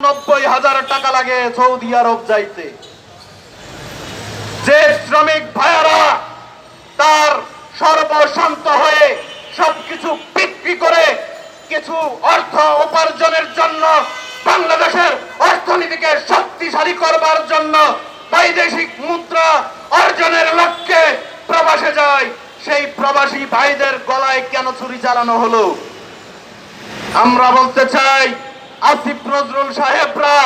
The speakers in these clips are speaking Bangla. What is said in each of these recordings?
90,000 টাকা লাগে সৌদি আরব যাইতে। যে শ্রমিক ভাইয়ারা তার সর্বশান্ত হয়ে সবকিছু বিক্রি করে কিছু অর্থ উপার্জনের জন্য বাংলাদেশের অর্থনীতিকে শক্তিশালী করবার জন্য বৈদেশিক মুদ্রা অর্জনের লক্ষ্যে প্রবাসে যায়, সেই প্রবাসী ভাইদের গলায় কেন ছুরি চালানো হলো? আমরা বলতে চাই, আসিফ নজরুল সাহেবরা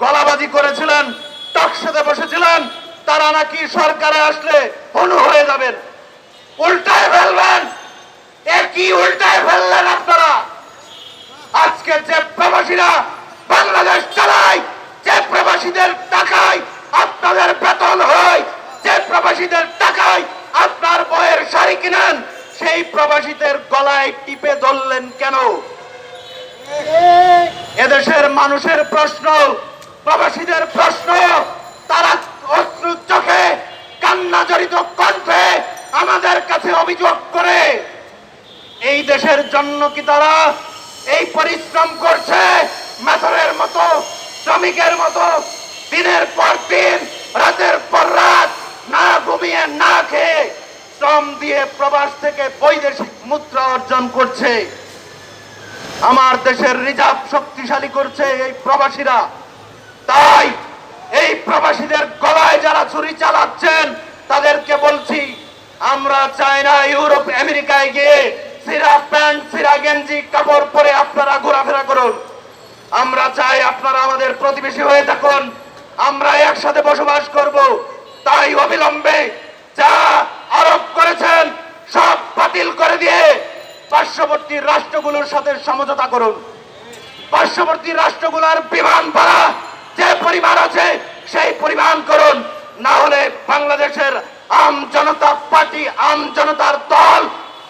গলাবাজি করেছিলেন, টকশোতে বসেছিলেন, তারা নাকি সরকারে আসলে হনু হয়ে যাবেন, উল্টায় ফেলবেন। একই উল্টায় ফেললেন আপনারা। আজকে যে প্রবাসীরা বাংলাদেশ চালায়, যে প্রবাসীদের টাকায় আপনাদের বেতন হয়, যে প্রবাসীদের টাকায় আপনার বইয়ের শাড়ি কিনেন, সেই প্রবাসীদের গলায় টিপে ধরলেন কেন? এদেশের মানুষের প্রশ্ন, প্রবাসীদের প্রশ্ন, তারা অশ্রু চোখে কান্না জড়িত কণ্ঠে আমাদের কাছে অভিযোগ করে, এই দেশের জন্য কি তারা এই পরিশ্রম করছে? মেথরের মতো, শ্রমিকের মতো দিনের পর দিন, রাতের পর রাত না ঘুমিয়ে না খেয়ে শ্রম দিয়ে প্রবাস থেকে বৈদেশিক মুদ্রা অর্জন করছে। আমার দেশের রিজার্ভ শক্তিশালী করছে এই প্রবাসীরা। তাই এই প্রবাসীদের গলায় যারা ছুরি চালাচ্ছেন তাদেরকে বলছি, আমরা চাই না ইউরোপ আমেরিকায় গিয়ে সিরা প্যান্ট সিরা গেঞ্জি কাপড় পরে আপনারা ঘোরাফেরা করুন। আমরা চাই আপনারা আমাদের প্রতিবেশী হয়ে থাকুন, আমরা একসাথে বসবাস করব। তাই অবিলম্বে যা আরোপ করেছেন সব বাতিল করে দিয়ে পার্শ্ববর্তী রাষ্ট্রগুলোর সাথে সমঝোতা করুন। পার্শ্ববর্তী রাষ্ট্রগুলোর বিমান ভাড়া যে পরিমাণ আছে সেই পরিমাণ করুন, না হলে বাংলাদেশের আম জনতা পার্টি, আম জনতার দল,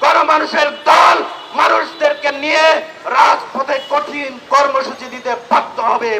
গণমানুষের দল মানুষদেরকে নিয়ে রাজপথে কঠিন কর্মসূচি দিতে বাধ্য হবে।